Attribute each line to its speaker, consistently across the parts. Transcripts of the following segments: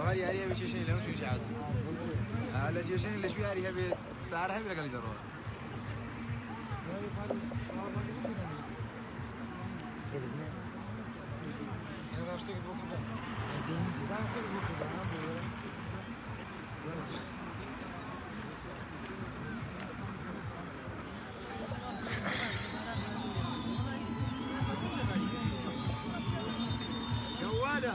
Speaker 1: هاي يعني مش شيء له شو جاهز على شيء اللي شو يعني هبي سعرها بلا قليل دروا أنا راشتك بكرة جوادة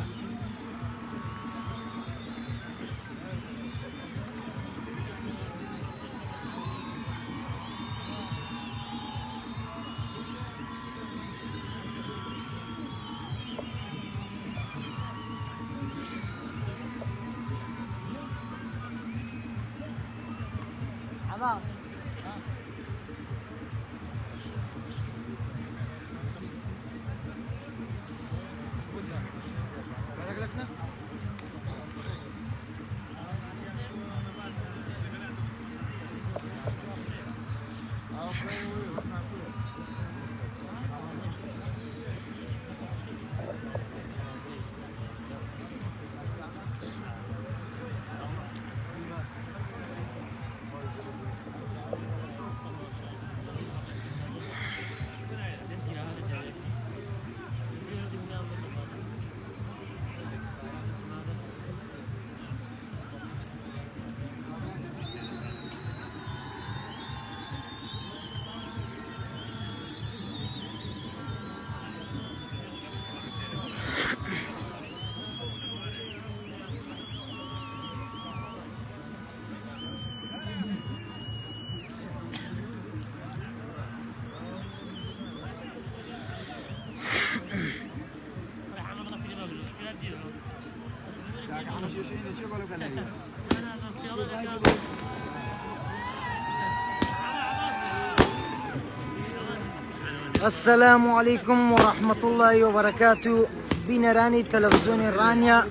Speaker 2: السلام عليكم ورحمة الله وبركاته. بنراني تلفزيون رانيا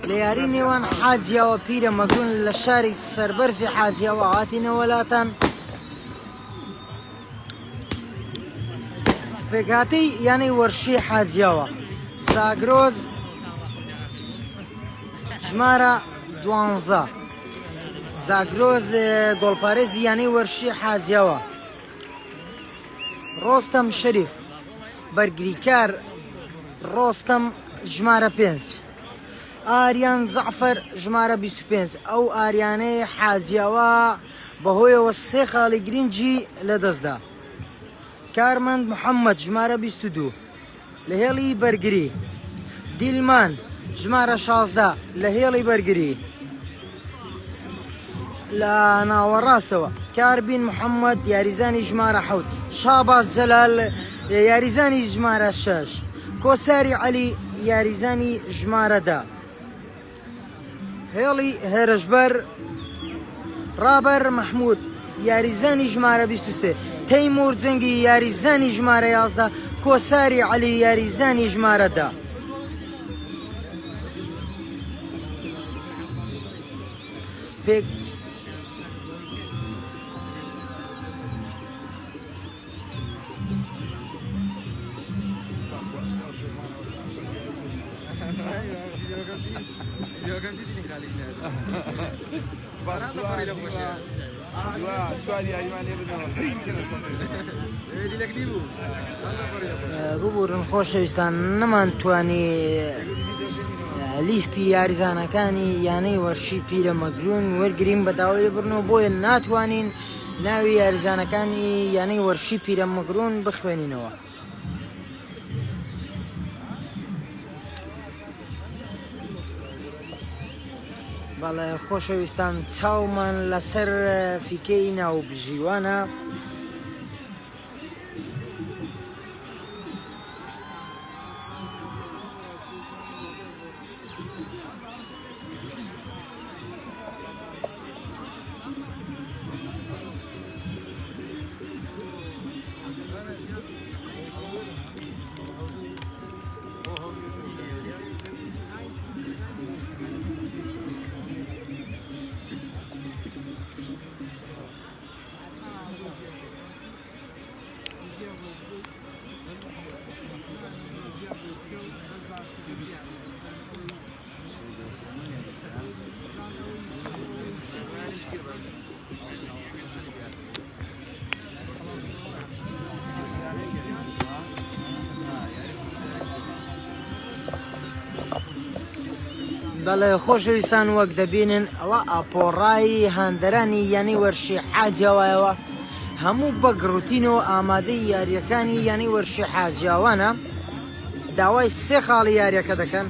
Speaker 2: لياريني وان حاجيا وبيرا مقرون للشاري سربرزي حاجيا وعاتنا ولاتان بقاتي يعني ورشي حاجيا زاغروز جمارة دوانزا زاغروز گلپارزی يعني ورشي حاجيا رستم شريف برگریکار رستم جمارة 5 آریان زعفر جمارة 25 او آریانه حازیاوا بهوی و سه خالی گرینجی لدزدا کارمند محمد جمارة 22 لهیلی برگری دیلمان جمارة 16 لهیلی برگری لا ناوراستوا كاربين محمد ياريزاني جمارة حود شاباز جلال ياريزاني جمارة 6 كوساري علي ياريزاني جمارة دا هيلي هرجبر رابر محمود ياريزاني جمارة 23 تيمور جنگي ياريزاني جمارة 11 كوساري علي ياريزاني جمارة دا بيك ببورن خۆشەویستان نەمانتوانی لیستی یاریزانەکانی یانەی وەرشی پیرە مەگرون وەرگرین بە داوای بڕنەوە بۆیە ناتوانین ناوی یاریزانەکانی یانەی وەرشی پیرە مەگرون بخوێنینەوە. بەڵێ خۆشەویستان چاومان لەسەر فیکەی ناو بژیوانە بەڵێ خۆشەویستان وەک دەبینن ئەوە ئاپۆڕایی هاندەرانی یانی وەرشی حاجیاوایەوە هەموو بە گڕوتینەوە ئامادەی یاریەکانی یانی وەرشی حاجیاوانە داوای سێ خاڵی یاریەکە دەکەن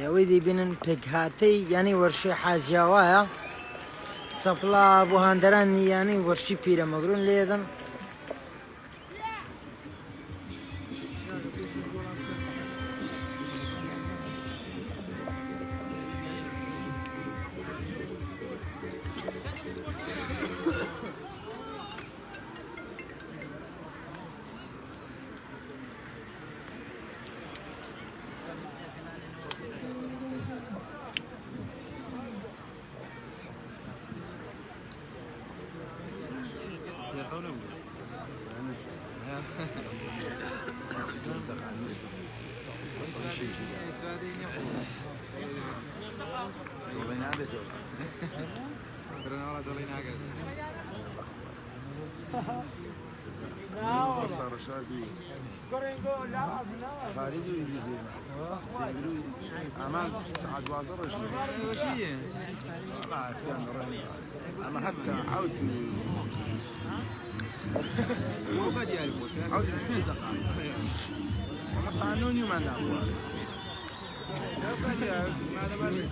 Speaker 2: ئەوەی دەیبینن پێکهاتەی یانی وەرشی حاجیاوایە چەپڵا بۆ هاندەرانی یانی وەرشی پیرەمەگرون لێدەن
Speaker 1: اما حتى عود مو قد يعرفوا عود شنو دقائق خلاص عنون يوم انا ماذا بعد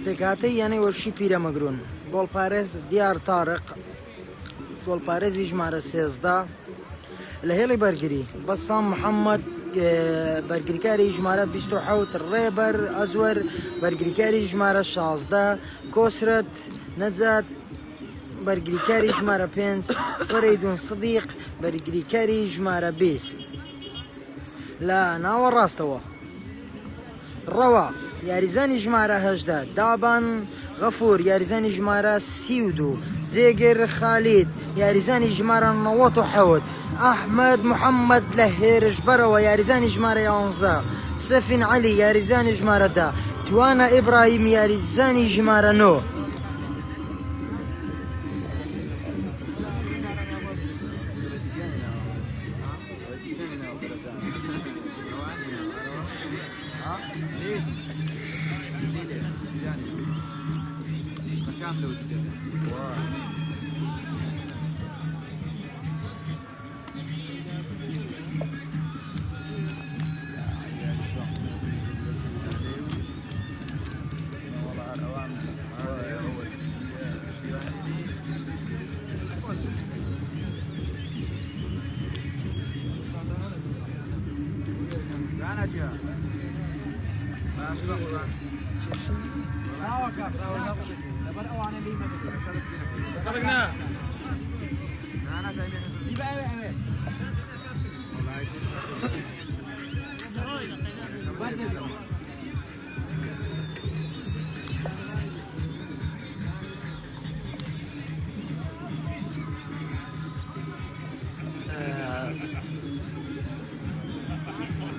Speaker 1: پێکهاتەی یانی وەرشی پیرەمەگرون گۆڵپارێز دیار تارق گۆڵپارێزی ژمارە 13 لە هێڵی بەرگری بەسام محەممەد بەرگریکاری ژمارە 27 ڕێبەر ئەزوەر بەرگریکاری ژمارە 16 کۆسرەت نەجات بەرگریکاری ژمارە 5 فەرەیدون سدیق بەرگریکاری ژمارە 20 لە ناوە ڕاستەوە ڕەوا یاریزانی ژمارە 18 دابان غەفور یاریزانی ژمارە 32 جێگر خالید یاریزانی ژمارە 97 ئەحمەد محەممەد لە هێرشبەرەوە یاریزانی ژمارە 11 سەفین عەلی یاریزانی ژمارە 10 توانە ئیبراهیم یاریزانی ژمارە 9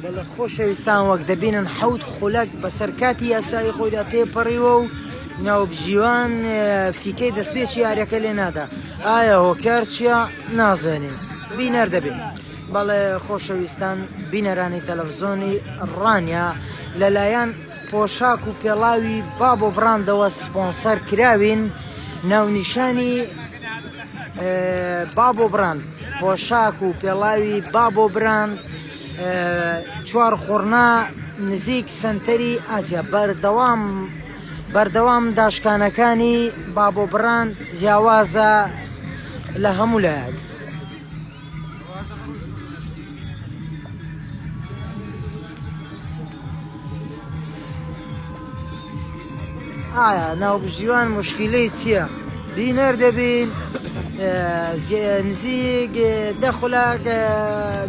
Speaker 1: بەڵە خۆشەویستان وەک دەبینن حەوت خولەک بەسەر کاتی یاسایی خۆیدا تێپەڕیوە و ناوبژیوان فیکەی دەستپێکی یاریەکە لێ نادا ئایا هۆکار چییە نازانین بینەر دەبێت بەڵێ خۆشەویستان بینەرانی تەلەڤزۆنی ڕانیا لەلایەن پۆشاک و پێڵاوی بابۆ براندەوە سپۆنسەر کراوین ناونیشانی بابۆ براند پۆشاک و پێڵاوی بابۆ براند چوار خۆرنا نزیک سنتەری ئازیا بەردەوام داشکانەکانی بابۆ براند جیاوازە لە هەموو لایەک ئایا ناوبژیوان مشکلەی چییە؟ بینەر دەبین نزیک دەخولە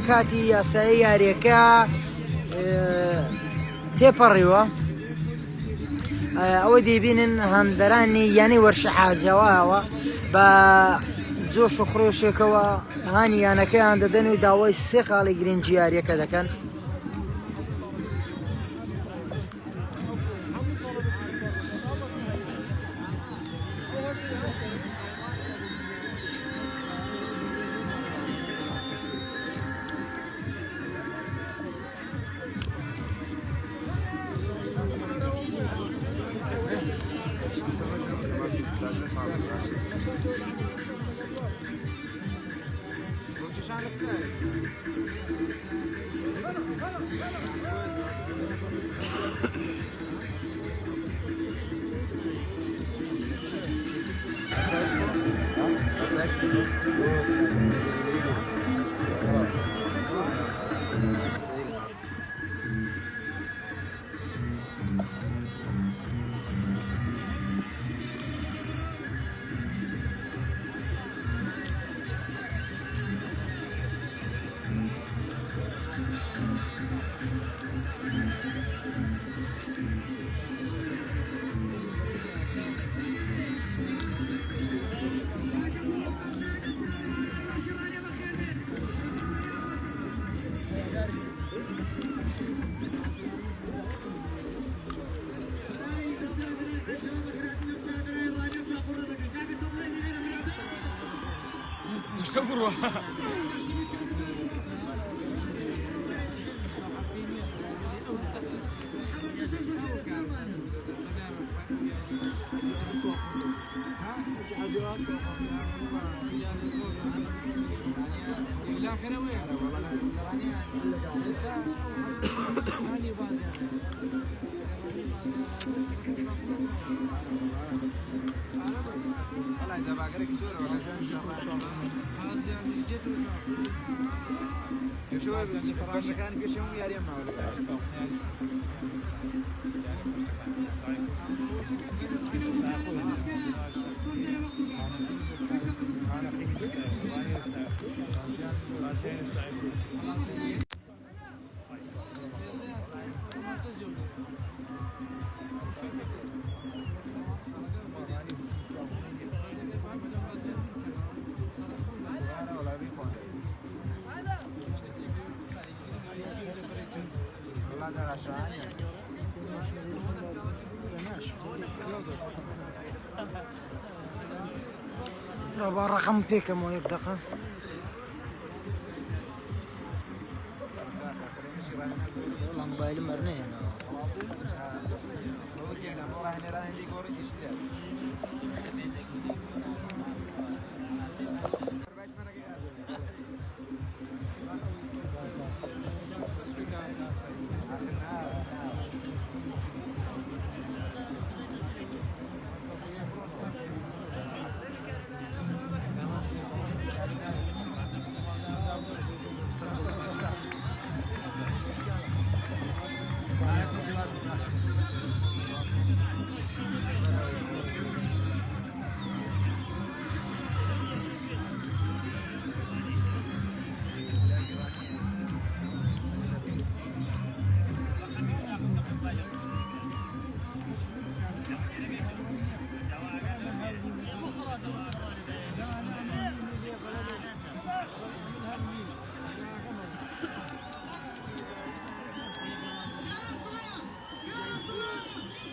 Speaker 1: کاتی یاسایی یاریەکە تێپەڕیوە ئەوە دەیبینن هەندەرانی یانی وەرشە حاجەوەوە بە جۆش و خڕۆشێکەوە هانی یانەکەیان دەدەن و داوای 3 خاڵی گرنگی یاریەکە دەکەن.
Speaker 3: İşte bu.
Speaker 4: كان بيشوفون يا ريم
Speaker 1: رقم بيكم ويبدأ والله موبايلي مرنين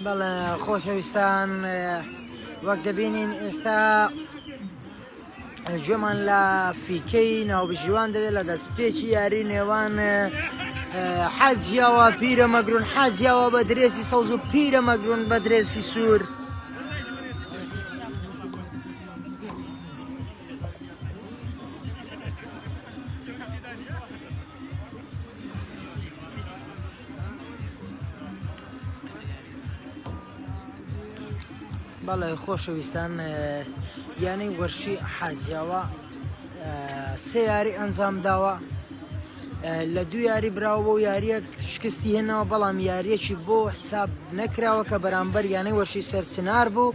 Speaker 1: بەڵێ خۆشەویستان وەک دەبینین ئێستا گوێمان لە فیکەی ناوبژیوان دەوێت لە دەستپێکی یاری نێوان حاجیاوە پیرە مەگرون حاجیاوە بە درێسی سەوز و پیرە مەگرون بە درێسی سوور بەڵێ خۆشەویستان یانەی وەرشی حاجیاوە 3 یاری ئەنجام داوە لە 2 یاری براوە و یاریەک شکستی هێنەوە بەڵام یاریەکی بۆ حساب نەکراوە کە بەرامبەر یانەی وەرشی سەرچنار بوو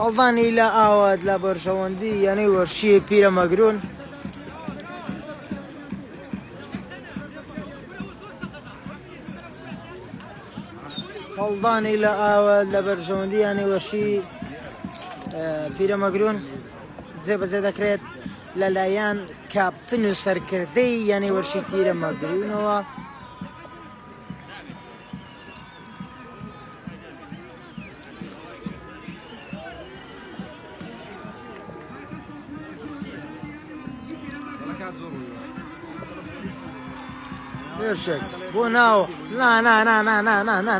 Speaker 2: هەڵدانی لە ئاوات لە بەرژەوەندی یعنی وەرشی پیرە مەگرون هەڵدانی لە ئاوات لە بەرژەوەندی یعنی وەرشی پیرە مەگرون جێبەجێ دەکرێت لەلایەن کاپتن و سەرکردەی یعنی وەرشی پیرە مەگرونەوە هێرشێک بۆ ناو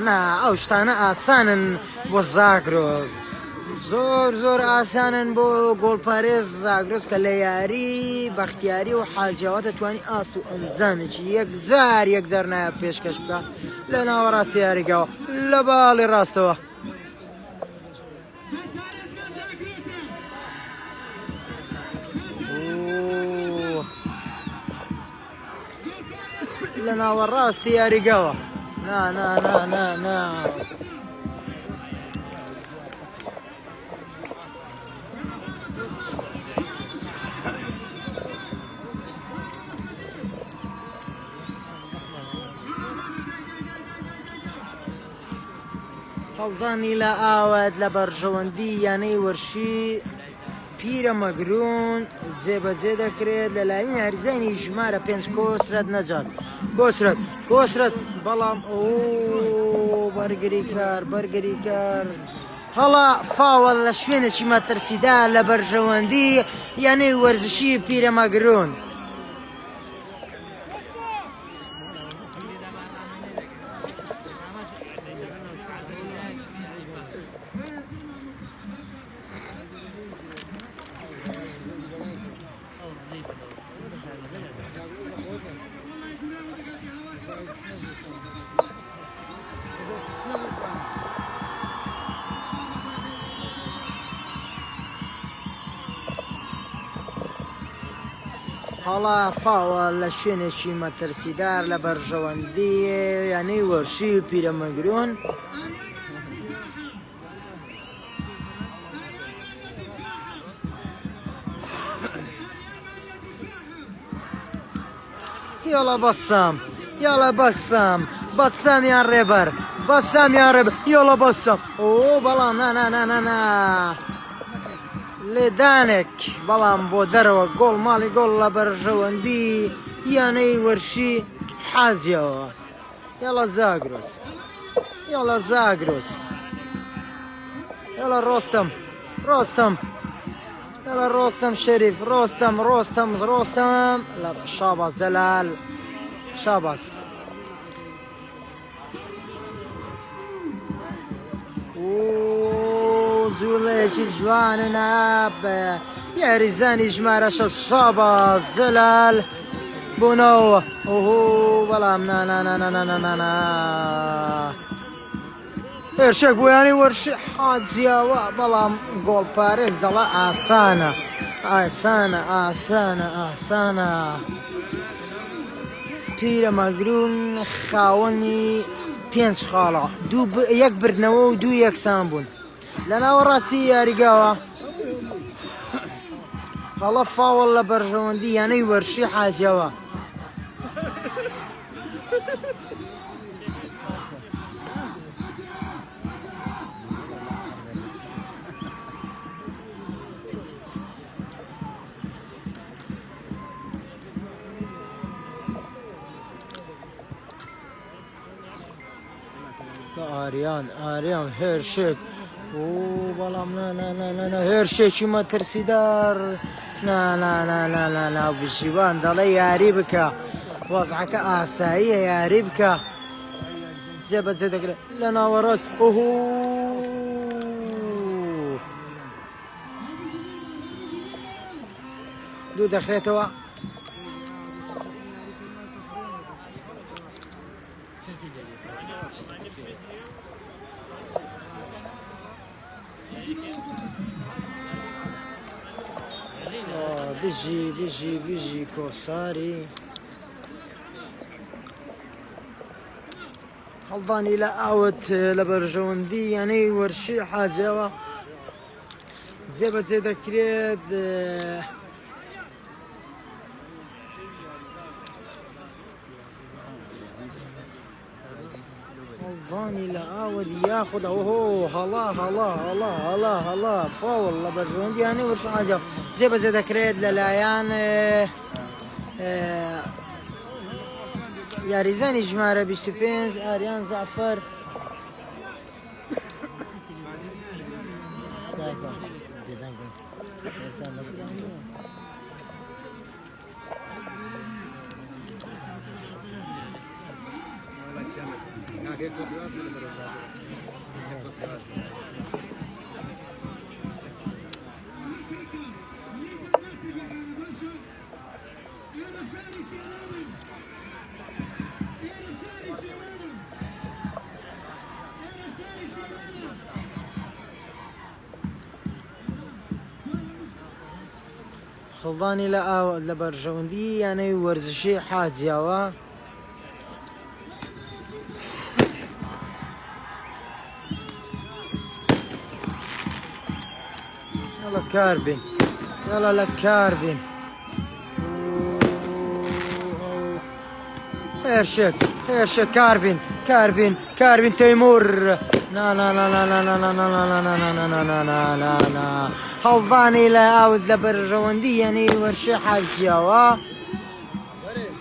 Speaker 2: نا ئەو شتانە ئاسانن بۆ زاگرۆز زۆر ئاسانن بۆ گۆڵپارێز زاگرۆز کە لە یاری بەختیاری و حاجیاوە دەتوانی ئاست و ئەنجامێکی یەکجار نایە پێشکەش بکە لە ناوەڕاستی یاریگاوە لە باڵی ڕاستەوە لە ناوەڕاستی یاریگاوە نا هەڵدانی لە ئاوات لە بەرژەوەندی یانەی وەرشی پیرە مەگرون جێبەجێ دەکرێت لەلایەن یاریزانی ژمارە 5 کۆسرەت نەجات کۆسرەت بەڵام بەرگری کار هەڵا فاوەڵ لە شوێنێکی مەترسیدا لە بەرژەوەندی یانەی وەرزشی پیرە مەگرون هەڵا فاوە لە شوێنێکی مەترسیدار لە بەرژەوەندی یانەی وەرشی پیرە مەگرون یاڵا بەسامیان ڕێبەر یاڵا بەسام بەڵام نا لێدانێک بەڵام بۆ دەرەوە گۆڵ ماڵی گۆڵ لە بەرژەوەندی یانەی وەرشی حازیەوە یاڵا زاگرۆس یاڵا ڕۆستەم شەریف ڕۆستەم لە شاباس جەلال شاباس زوڵەیەکی جوانە یاریزانی ژمارە شاباس جەلال بوونەوە بەڵام نا هێرشێک بۆ یانی وەرشی حاجیاوە بەڵام گۆڵپارێز دەڵا ئاسانە پیرە مەگرون خاوەنی 5 خاڵە یەک بردنەوە و 2 یەکسان بوون لە ناوەڕاستی یاریگاوە هەڵە فاوەڵ لە بەرژەوەندی یانەی وەرشی حاجیەوە ئاریان هێرشێک بەڵام هێرشێکی مەترسیدار نا بژیوان دەڵێ یاری بکە وەزعەکە ئاساییە یاری بکە جێبەجێ دەکرێت لە ناوەڕاست دوو دەخرێتەوە بژی کۆساری هەڵدانی لە ئاوت لە بەرژەوەندی یانەی وەرشی حاجیەوە
Speaker 1: جێبەجێ دەکرێت هەڵدانی لە ئاوەدی یاخود ئەوهۆ هەڵا هەڵا هەڵا هەڵا هەڵا فاوڵ لە بەرژەوەندیانەی وەرشە حاجیاوە جێبەجێ دەکرێت لەلایەن یاریزانی ژمارە 25 ئاریان زعفەر هەڵدانی لە بەرژەوەندی یانەی وەرزشی حاجیاوە يلا كاربين يلا لك كاربين هيرشك كاربين كاربين تيمور لا لا لا لا لا لا لا لا لا لا لا لا لا لا لا لا هەڵدانی لە ئاوت لە بەرژەوەندی یانەی وەرشی حاجیاوە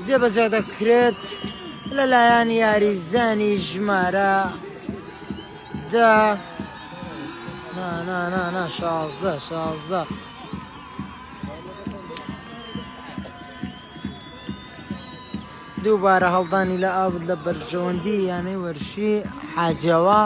Speaker 1: جێبەجێ دەکرێت لەلایەن یاریزانی ژمارە دا نا 16 دووبارە هەڵدانی لە ئاوت لە بەرژەوەندی یانەی وەرشی حاجیاوە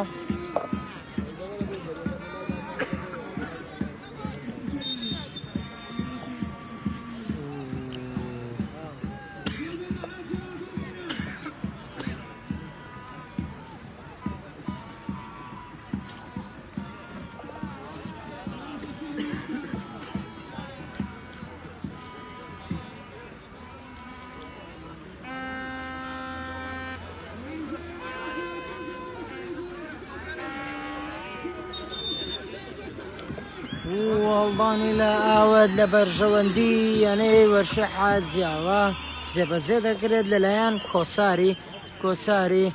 Speaker 1: هەڵدانی لە ئاوت لە بەرژەوەندی یانەی وەرشی حاجیاوە جێبەجێ دەکرێت لەلایەن کۆساری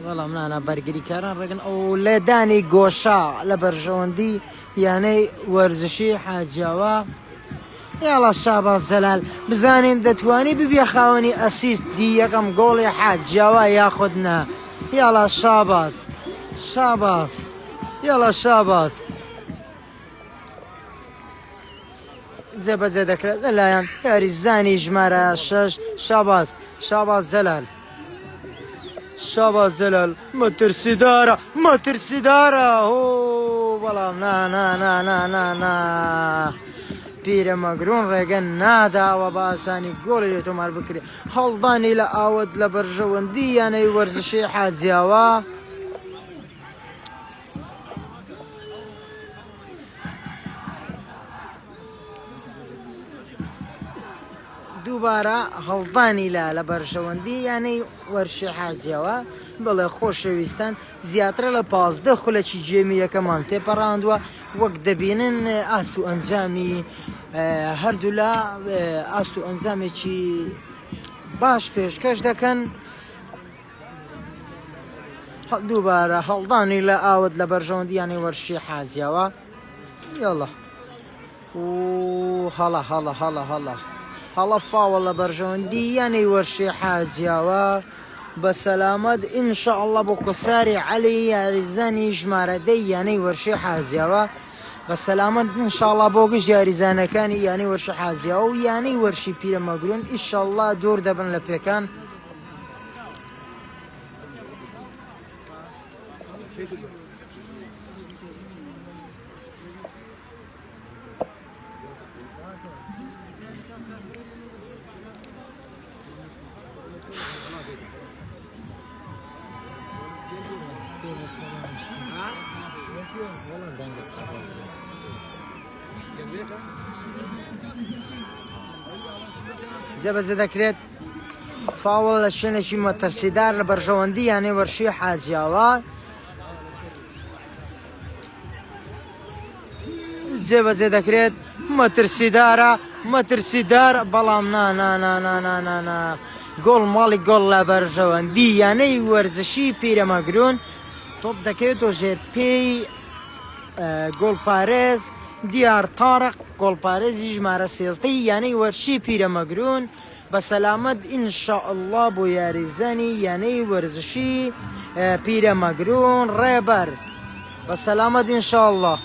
Speaker 1: وەڵام نانە بەرگریکاران ڕێگەن ئەو لێدانی گۆشا لە بەرژەوەندی یانەی وەرزشی حاجیاوە یاڵە شاباز جەلال بزانین دەتوانی ببێ خاوەنی ئەسیست دی یەکەم گۆڵی حاجیاوە یاخود نا یاڵە شاباز یاڵە شاباز جێبەجێ دەکرێت لەلایەن یاریزانی ژمارە 6 شاباز جەلال مەترسیدارە هۆ بەڵام نا پیرە مەگرون ڕێگە ناداوە بە ئاسانی گۆڵی لێ تۆمار بکرێت هەڵدانی لە ئاوت لە بەرژەوەندی یانەی وەرزشی حاجیاوە دووبارە هەڵدانی لە بەرژەوەندی یانەی وەرشی حاجیاوە بڵێ خۆشەویستان زیاترە لە 15 خولەکی جێمی یەکەمان تێپەڕاندووە وەک دەبینن ئاست و ئەنجامی هەردوو لە ئاست و ئەنجامێکی باش پێشکەش دەکەن دووبارە هەڵدانی لە ئاوت لە بەرژەوەندی یانەی وەرشی حاجیاوە یاڵە هەڵە فاوە لە بەرژەوەندی یانەی وەرشی حاجیاوە بە سەلامەت ئینشەئەڵڵا بۆ کۆساری عەلی یاریزانی ژمارە 10 یانەی وەرشی حاجیاوە بە سەلامەت ئینشەئەڵڵا بۆ گشت یاریزانەکانی یانەی وەرشی حاجیاوە و یانەی وەرشی پیرە مەگرون ئینشەئەڵڵا دوور دەبن لە پێکان جێبەجێ دەکرێت فاوڵ لە شوێنێکی مەترسیدار لە بەرژەوەندی یانەی وەرشی حاجیاوە
Speaker 2: جێبەجێ دەکرێت مەترسیدارە بەڵام نا گۆڵ ماڵی گۆڵ لە بەرژەوەندی یانەی وەرزشی پیرەمەگرون تۆپ دەکەوێتەوە ژێر پێی گۆڵپارێز دیار تارق گۆڵپارێزی ژمارە 13 یانەی وەرشی پیرەمەگرون بە سەلامەت ئینشاءالله بۆ یاریزانی یانەی وەرزشی پیرەمەگرون ڕێبەر بە سەلامەت ئینشاءالله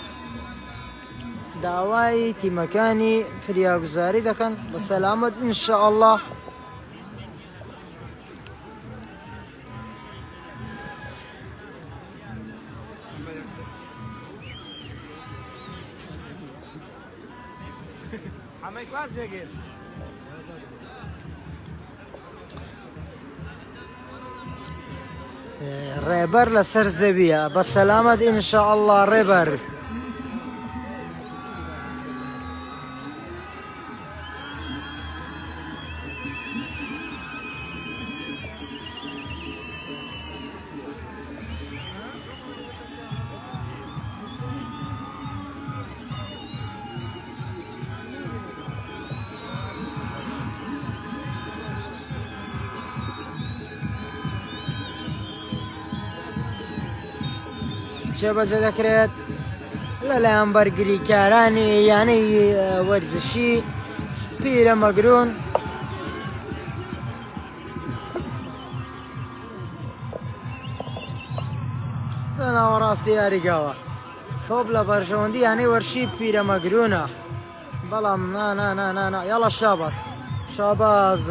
Speaker 2: داوای تیمەکانی فریاگوزاری دەکەن بە سەلامەت ئینشاءالله ڕێبەر لەسەر زەویە بە سەلامەت ئینشاءالله ڕێبەر جێبەجێ دەکرێت لەلایەن بەرگریکارانی یانەی وەرزشی پیرەمەگرون لە ناوەڕاستی یاریگاوە تۆپ لە بەرژەوەندی یانەی وەرشی پیرەمەگرونە بەڵام نا یاڵە شاباز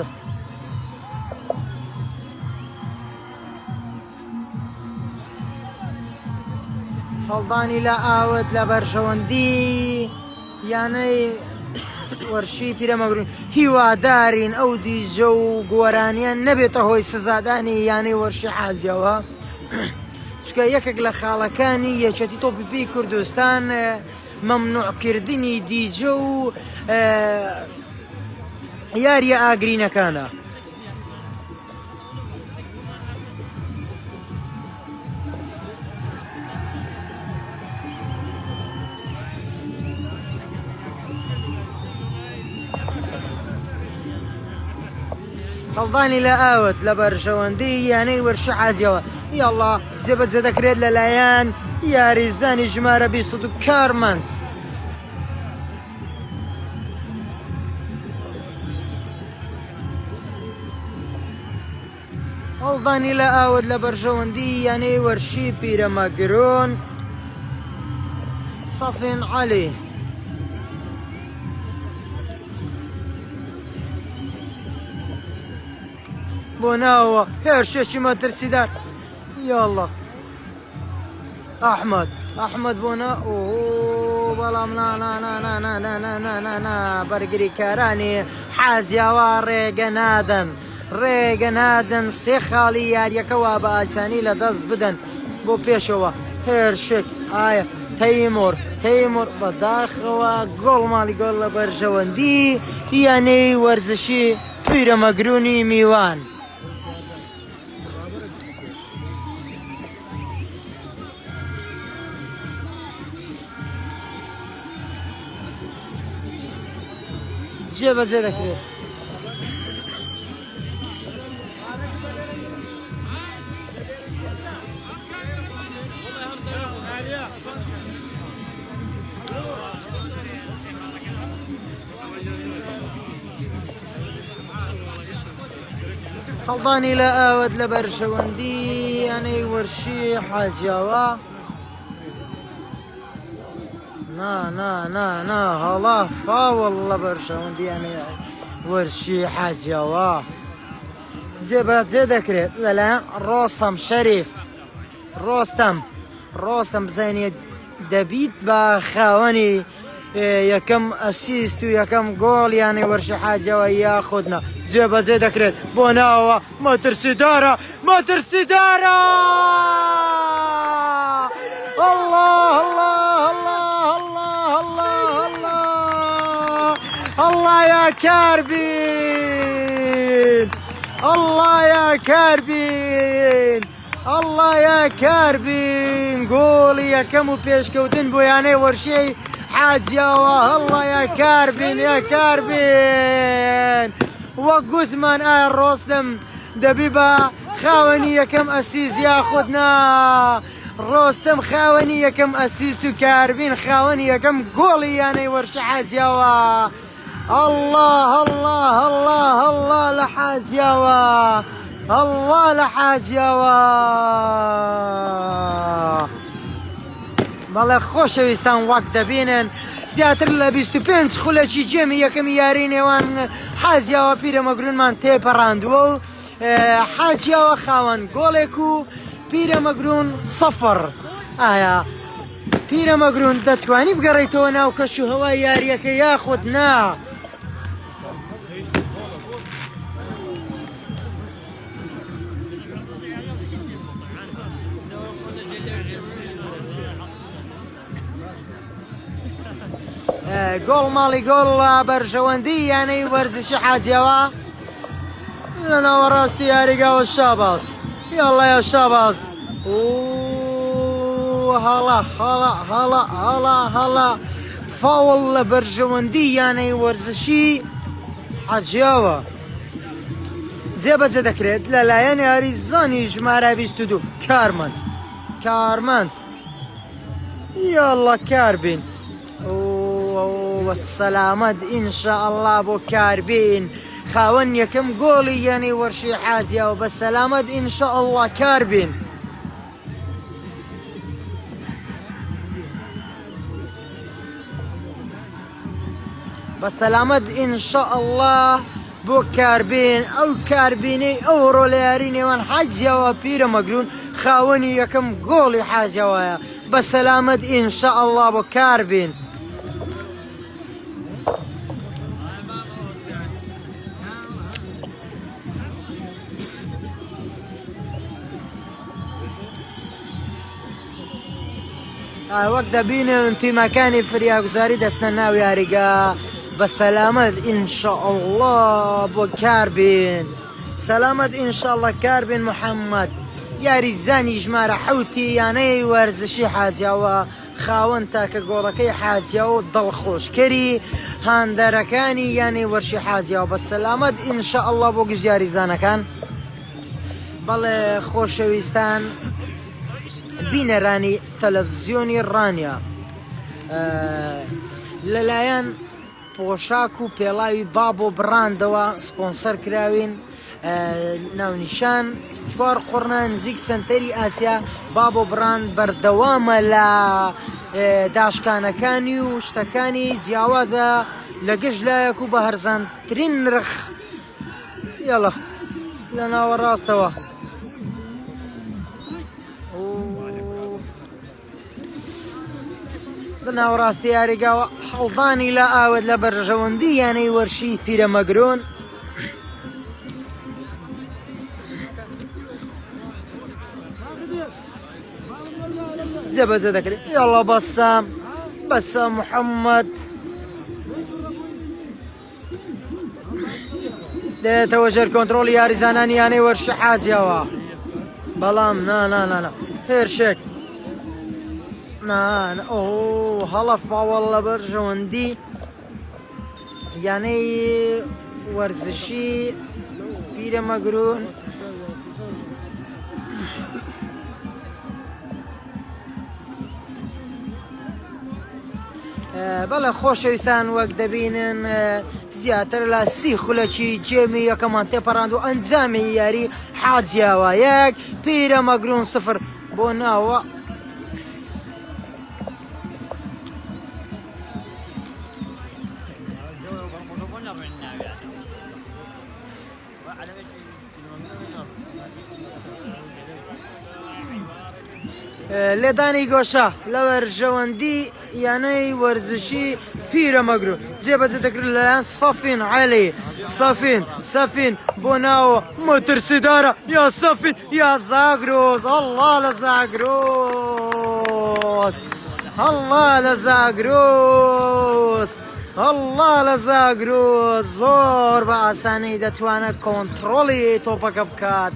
Speaker 2: هەڵدانی لە ئاوت لە بەرژەوەندی یانەی وەرشی پیرەمەگرون هیوادارین ئەو دیجە و گۆرانیان نەبێتە هۆی سزادانی یانەی وەرشی حازیەوە چکە یەکێک لە خاڵەکانی یەکێتی تۆپی پێی کوردستان مەمنوعکردنی دیجە و یاریە ئاگرینەکانە هەڵدانی لە ئاوت لە بەرژەوەندی یانەی وەرشی حاجیەوە یاڵڵا جێبەجێ دەکرێت لەلایەن یاریزانی ژمارە 22 کارمەند هەڵدانی لە ئاوت لە بەرژەوەندی یانەی وەرشی پیرەمەگرون سەفین عەلی بۆ ناوە هێرشێکی مەترسیدار یاڵڵا ئەحمەد بۆ بەڵام نا بەرگریکارانی حازیاوە ڕێگە نادەن سێ خاڵی یاریەکەوە بە ئاسانی لە دەست بدەن بۆ پێشەوە هێرشێک ئایا تەیمۆر بەداخەوە گۆڵ ماڵی گۆڵ لە بەرژەوەندی یانەی وەرزشی پیرەمەگرونی میوان جێبەجێ دەکرێت هەڵدانی لە ئاوت لە بەرژەوەندی یانەی وەرشی حاجیاوە نا هەڵا فاوڵ لە بەرژەوەندی یانەی وەرشی حاجیاوە جێبەجێ دەکرێت لەلایەن ڕۆستەم شەریف ڕۆستەم بزانێت دەبیت بە خاوەنی یەکەم ئەسیست و یەکەم گۆڵ یانەی وەرشی حاجیەوە یاخودنا جێبەجێ دەکرێت بۆ ناوە مەترسیدارە الله يا كاربين الله يا كاربين قولي يا كم بيشكوتن بو يعني ورشي حاجەوە هەڵڵا یا کاربین یا کاربین وەک گوتمان ئایا ڕۆستم دەبی بە خاوەنی یەکەم ئەسیست یاخودنا ڕۆستم خاوەنی یەکەم ئەسیست و کاربین خاوەنی یەکەم گۆڵی یانەی وەرشە حاجەوە الله الله الله الله لە حاجەوە الله لە حاجەوە بەڵێ خۆشەویستان وەک دەبینن زیاتر لە 25 خولەکی جێمی یەکەمی یاری نێوان حاجیاوە پیرەمەگرونمان تێپەڕاندووە و حاجیاوە خاوەن گۆڵێک و پیرەمەگرون سەفر ئایا پیرەمەگرون دەتوانی بگەڕێیتەوە ناو کەش و هەوای یاریەکە یاخود نا گۆڵ ماڵی گۆڵ بەرژەوەندی یانەی وەرزشی حاجیەوە لە ناوەڕاستی یاریگاوە شاباس یاڵڵا یا شاباس هەڵا هەڵا هەڵا هەڵا هەڵا فاوڵ لە بەرژەوەندی یانەی وەرزشی حاجیەوە جێبەجێ دەکرێت لەلایەن یاریزانی ژمارە 22 کارمەند کارمەند یاڵڵا کاربین والسلامت إنشاء الله بو كاربين خاون يكم قولي يعني ورشي حازية وبالسلامت إنشاء الله كاربين بالسلامت إنشاء الله بو كاربين أو كاربيني أو رولياريني وان حاجة وبيرة مقرون خاوني يكم قولي حاجة ويا بالسلامت إنشاء الله بو كاربين وەک دەبینن تیمەکانی فریاگوزاری دەستنە ناو یاریگا بە سەلامەت ئینشاءالله بۆ کاربین سەلامەت ئینشاءالله کاربین محەممەد یاریزانی ژمارە حوتی یانەی وەرزشی حاجیاوە خاوەن تاکە گۆڵەکەی حاجیاوە و دڵخۆشکەری هاندەرەکانی یانەی وەرشی حاجیاوە بە سەلامەت ئینشاءالله بۆ گشت یاریزانەکان بەڵێ خۆشەویستان بینەرانی تەلەڤیزیۆنی ڕانیا لەلایەن پۆشاک و پێڵاوی بابۆ بڕاندەوە سپۆنسەر کراوین ناونیشان چوار قوڕنا نزیک سنتەری ئاسیا بابۆ بڕاند بەردەوامە لە داشکانەکانی و شتەکانی جیاوازە لە گەشت لایەک و بە هەرزانترین نرخ یاڵە لە ناوەڕاستەوە ناوەڕاستی یاریگاوە هەڵدانی لە ئاوت لە بەرژەوەندی یانەی وەرشی پیرەمەگرۆن جێبەجێ دەکرێت یاڵڵا بەسام بەسام محەممەد دێتەوە ژێر کۆنتترۆلی یاریزانانی یانەی وەرشی حاجیەوە بەڵام نا هێرشێک هەڵە فاوەڵ لە بەرژەوەندی یانەی وەرزشی پیرەمەگرون بەڵێ خۆشەویستان وەک دەبینن زیاتر لە 30 خولەکی جێمی یەکەمان تێپەڕاند و ئەنجامی یاری حاجیاوە یەک پیرەمەگرون سفر بۆ ناوە لێدانی گۆشە لە وەرژەوەندی یانەی وەرزشی پیرەمەگرون جێبەجێ دەکرێت لەلایەن سەفین عەلی سەفین بۆ ناوە مەترسیدارە یا سەفین یا زاگرۆز هەڵڵا لە زاگرۆز هەڵڵا لە زاگرۆز هەڵڵا لە زاگرۆز زۆر بە ئاسانی دەتوانێت کۆنتترۆلی تۆپەکە بکات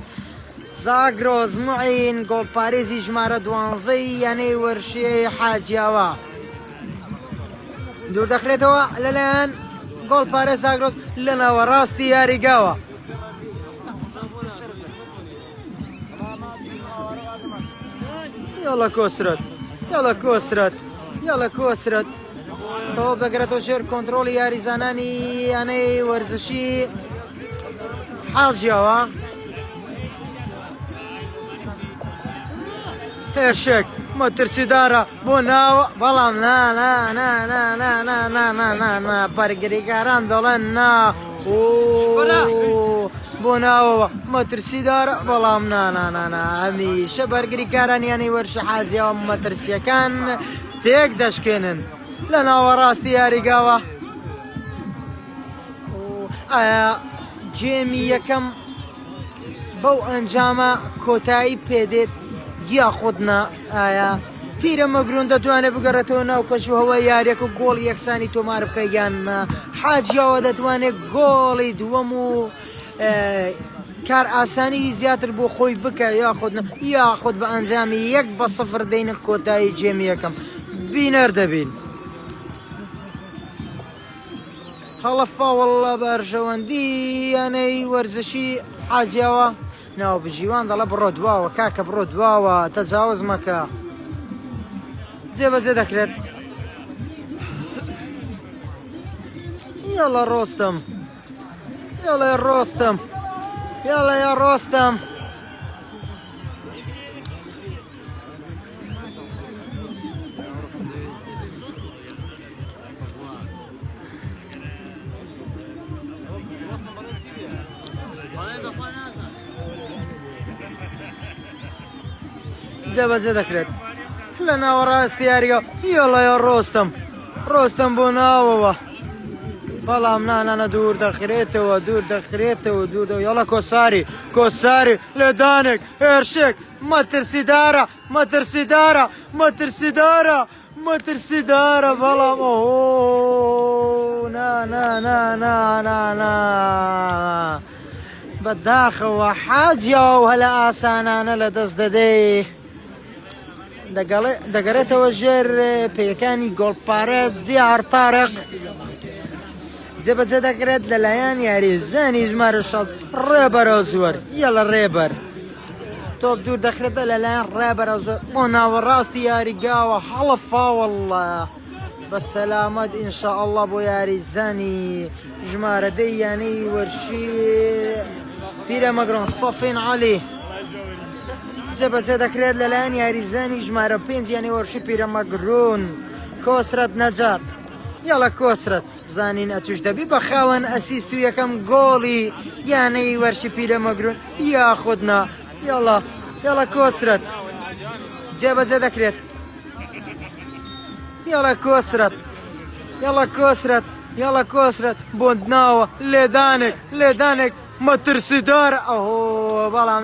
Speaker 2: زاگرۆز معین گۆڵپارێزی ژمارە 12 یانەی وەرشی حاجیاوە دوور دەخرێتەوە لەلایەن گۆڵ پارێز زاگرۆز لە ناوەڕاستی یاریگاوە. يلا كوسرت يلا كوسرت يلا كوسرت توب دەگرێتەوە ژێر کۆنتڕۆلی یاریزانانی یانەی وەرزشی حاجیەوە. هێرشێک مەترسیدارە بۆ ناوە بەڵام نا بەرگریکاران دەڵێن نا بۆ ناوەوە مەترسیدارە بەڵام هەمیشە بەرگریکارانیانی وەرشی حازیەوە مەترسیەکان تێک دەشکێنن لە ناوەڕاستی یاریگاوە. ئایا جێمی یەکەم بەو ئەنجامە کۆتایی پێدێت یاخودنا؟ ئایا پیرەمەگرون دەتوانێت بگەڕێتەوە ناو کەشوهەوە یاریەک و گۆڵی یەکسانی تۆمار بکە یان حاجیەوە دەتوانێت گۆڵی دووەم و کار ئاسانی زیاتر بۆ خۆی بکە یاخود بە ئەنجامی 1-0 دەینە کۆتایی جێمی یەکەم بینەر دەبین. هەڵەفاوەڵە بەرژەوەندی یانەی وەرزشی حاجیەوە ناو بژیوان دەڵە بڕۆ دواوە کاکە بڕۆ دواوە تەجاوز مەکە جێبەجێ دەکرێت. یاڵە ڕۆستم یاڵە ڕۆستم یاڵە یا ڕۆستم جێبەجێ دەکرێت لە ناوەڕاستی یاریگە. یاڵە یا ڕۆستم بۆ ناوەوە بەڵام نانانە دوور دەخرێتەوە دوور یاڵە کۆساری لێدانێک هێرشێک مەترسیدارە بەڵام بەداخەوە حاجیەوە و هەلە ئاسانانە لە دەست دەدەی. دەگەڕێتەوە ژێر پێیەکانی گۆڵپارە دیار تارق جێبەجێ دەکرێت لەلایەن یاریزانی ژمارە 6 ڕێبەرە زۆر یاڵە ڕێبەر تۆپ دوور دەخرێتە لەلایەن ڕێبەرە زۆر بۆ ناوەڕاستی یاریگاوە. هەڵەفاوەڵە بە سەلامەت ئینشاءالله بۆ یاریزانی ژمارە دەی یانەی وەرشی پیرەمەگرۆن سەفین عەلی جێبەجێ دەکرێت لەلایەن یاریزانی ژمارە 5 یانەی وەرشی پیرەمەگرۆن کۆسرەت نەجات. یاڵە کۆسرەت بزانین ئەتوش دەبی بە خاوەن ئەسیست و یەکەم گۆڵی یانەی وەرشی پیرەمەگرۆن یاخودنا. یاڵە کۆسرەت جێبەجێ دەکرێت. یاڵە کۆسرەت بۆندناوە لێدانێک مەترسیدارە بەڵام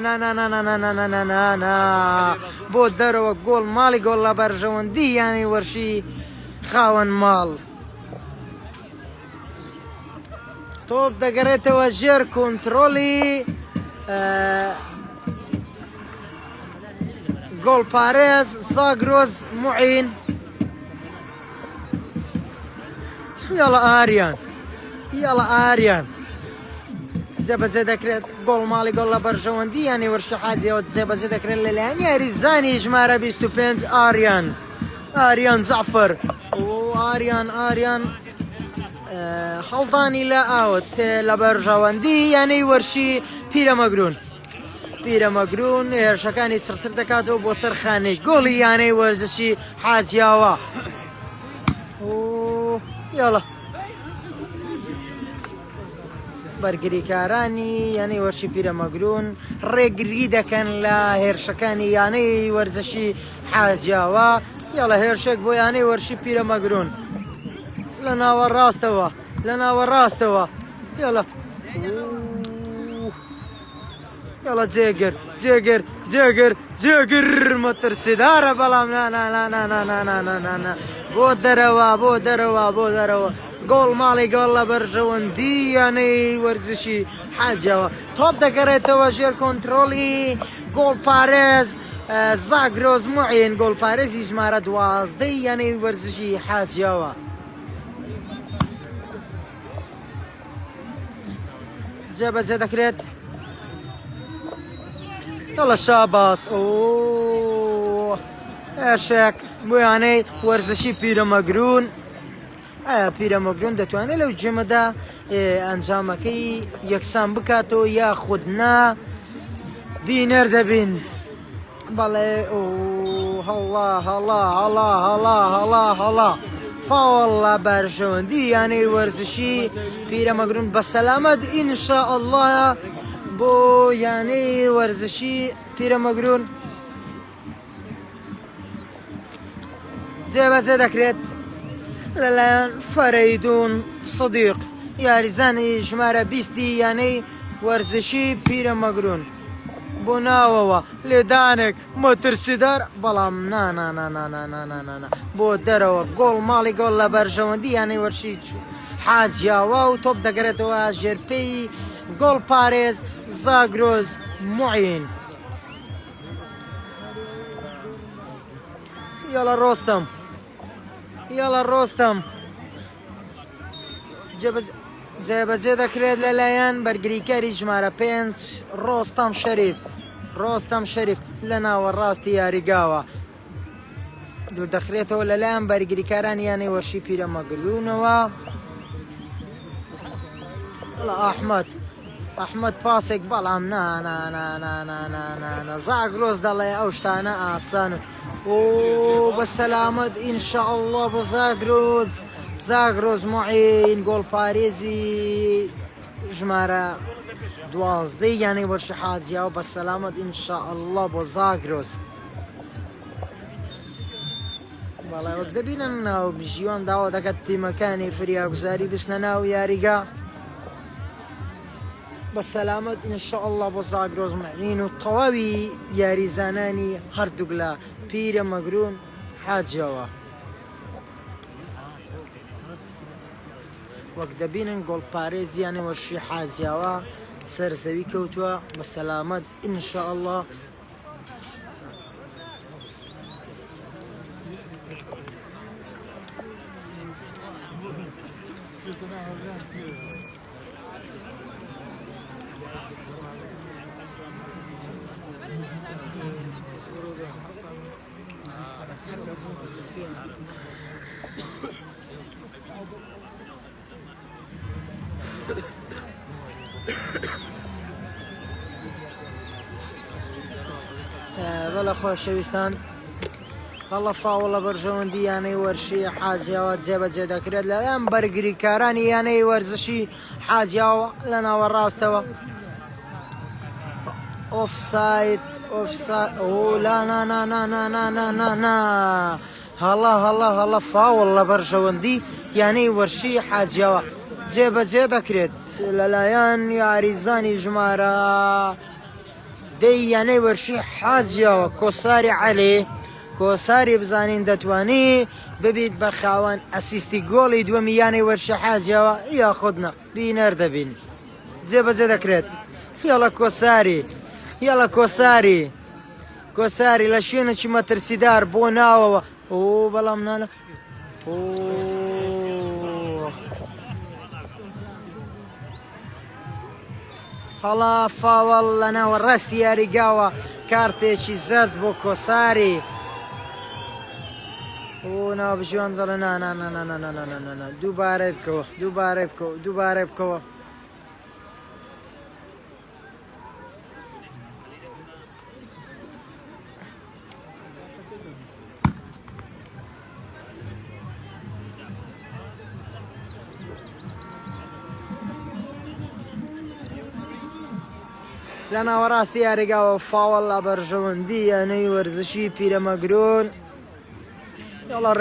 Speaker 2: بۆ دەرەوە گۆڵ ماڵی گۆڵ لە بەرژەوەندی یانی وەرشی خاوەن ماڵ. تۆپ دەگەڕێتەوە ژێر کۆنتڕۆلی گۆڵپارێز زاگرۆز موعین. یاڵە ئاریان جێبەجێ دەکرێت گۆڵ ماڵی گۆڵ لە بەرژەوەندی یانی وەرشی حاجیەوە جێبەجێ دەکرێت لەلایەن یاریزانی ژمارە 25 ئاریان جعفەر ئاریان هەڵدانی لە ئاوت لە بەرژەوەندی یانەی وەرشی پیرەمەگرون هێرشەکانی چڕتر دەکاتەوە بۆ سەر خانەی گۆڵی یانەی وەرزشی حاجیاوە. یاڵە بەرگریکارانی یانەی وەرشی پیرەمەگرون ڕێگری دەکەن لە هێرشەکانی یانەی وەرزشی حاجیاوە. یاڵە هێرشێک بۆ یانەی وەرشی پیرەمەگرون لە ناوەڕاستەوە یاڵە جێگر مەترسیدارە بەڵام بۆ دەرەوە گۆڵ ماڵی گۆڵ لە بەرژەوەندی یانەی وەرزشی حاجیەوە. تۆپ دەگەڕێتەوە ژێر کۆنتڕۆلی گۆڵپارێز زاگرۆز موعین گۆڵپارێزی ژمارە 12 یانەی وەرزشی حاجیەوە. جێبەجێ دەکرێت یاڵە شاباس هێرشێک بۆیانەی وەرزشی پیرەمەگرون ئایا پیرەمەگرون دەتوانێت لەو جێمەدا ئەنجامەکەی یەکسان بکاتەوە یا خودنا بینەر دەبین بەڵێ هەڵا هەڵا هەڵا هەڵا هەڵا هەڵا فاوەڵا بەرژەوەندی یانەی وەرزشی پیرەمەگرون بە سەلامەت ئینشاءالله بۆ یانەی وەرزشی پیرەمەگرون جێبەجێ دەکرێت لەلایەن فەرەیدون سەدیق یاریزانی ژمارە 20 یانەی وەرزشی پیرەمەگرون بۆ ناوەوە لێدانێک مەترسیدار بەڵام نانانانانانانانانە بۆ دەرەوە گۆڵ ماڵی گۆڵ لە بەرژەوەندی یانەی وەرشی حاجیاوا و تۆپ دەگرێتەوە ژێرپێی گۆڵ پارێز زاگرۆز معین یاڵە ڕۆستەم یاڵە ڕۆستەم جێبەجێ دەکرێت لەلایەن بەرگریکەری ژمارە 5 ڕۆستەم شەریف لە ناوەڕاستی یاریگاوە دوور دەخرێتەوە لەلایەن بەرگریکاران یانەی وەرشی پیرەمەگرونەوە لە ئەحمەد پاسێک بەڵام نانانانانانانە زاگرۆز دەڵێ ئەو شتانە ئاسان و بە سەلامەت ئینشاءالله بۆ زاگرۆز معین گۆڵ پارێزی ژمارە 12 یانەی وەرشی حاجیاوە بە سەلامەت ئینشاءالله بۆ زاگرۆز بەڵێ وەک دەبینن ناو ژیوان داوا دەکات تیمەکانی فریاگوزاری بچنە ناو یاریگا بە سەلامەت ئینشاءالله بۆ زاگرۆز معین و تەواوی یاریزانانی هەردووک لە پیرەمەگرون حاجیاوە وەک دەبینن گۆڵ پارێزیانی وەرشی حاجیاوە سەرزەوی کەوتووە بە سەلامەت ئینشاءالله بەڵە خۆشەویستان هەڵە فاوڵە بەرژەوەندی یانەی وەرشی حاجیاوە جێبەجێ دەکرێت لەلایەن بەرگریکارانی یانەی وەرزشی حاجیاوە لە ناوەڕاستەوە ئۆفساید لا نانانانانانانانا هەڵە فاوڵ لە بەرژەوەندی یانەی وەرشی حاجیاوە جێبەجێ دەکرێت لەلایەن یاریزانی ژمارە دەی یانەی وەرشی حاجیاوە کۆساری عەلێ کۆساری بزانین دەتوانی ببیت بە خاوەن ئەسیستی گۆڵی دووەمی یانەی وەرشی حاجیاوە یا خودنا بینەر دەبین جێبەجێ دەکرێت یاڵە کۆساری لە شوێنێکی مەترسیدار بۆ ناوەوە بەڵام نانە هەڵا فاوەڵ لە ناوەڕاستی یاریگاوە کارتێکی زەرد بۆ کۆساری ناوبژیوان دەڵێ دووبارە بکەوە لە ناوەڕاستی یاریگاوە فاوەڵ لە بەرژەوەندی یانەی وەرزشی پیرەمەگرون یاڵە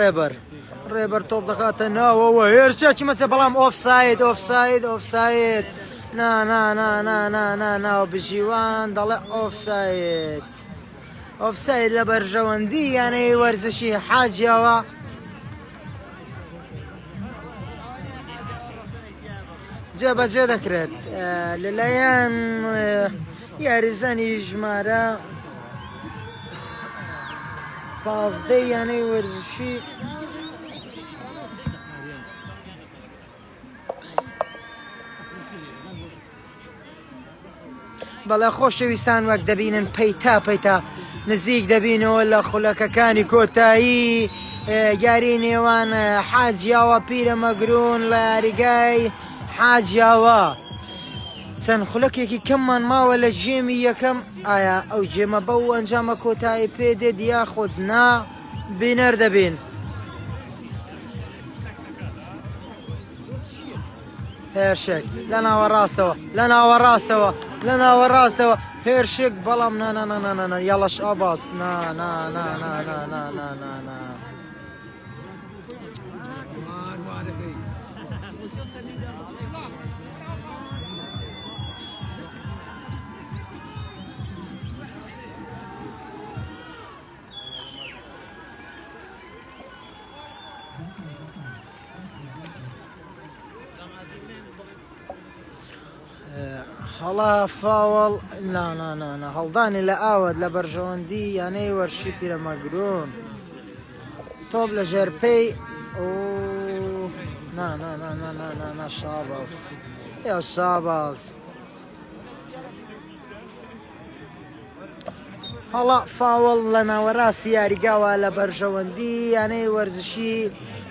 Speaker 2: ڕێبەر تۆپ دەکاتە ناوەوە هێرشێکی مەچە بەڵام ئۆفساید ناو بژیوان دەڵێ ئۆفساید لە بەرژەوەندی یانەی وەرزشی حاجیاوە جێبەجێ دەکرێت لەلایەن یاریزانی ژمارە 15 یانەی وەرزشی بەڵێ خۆشەویستان وەک دەبینن پەیتا نزیک دەبینەوە لە خولەکەکانی کۆتایی یاری نێوان حاجیاوە پیرە مەگرون لە یاریگای حاجیاوە چەند خولەکێکی کەممان ماوە لە ژێمی یەکەم ئایا ئەو جێمە بەو ئەنجامە کۆتایی پێدێت یاخود نا بینەر دەبین هێرشێک لە ناوەڕاستەوە هێرشێک بەڵام نانانانانە یاڵەش ئاباس هەڵا فاوەڵ هەڵدانی لە ئاوت لە بەرژەوەندی یانەی وەرشی پیرەمەگرون تۆپ لە ژێرپەی شاباس یا شاباس هەڵا فاوەڵ لە ناوەڕاستی یاریگاوە لە بەرژەوەندی یانەی وەرزشی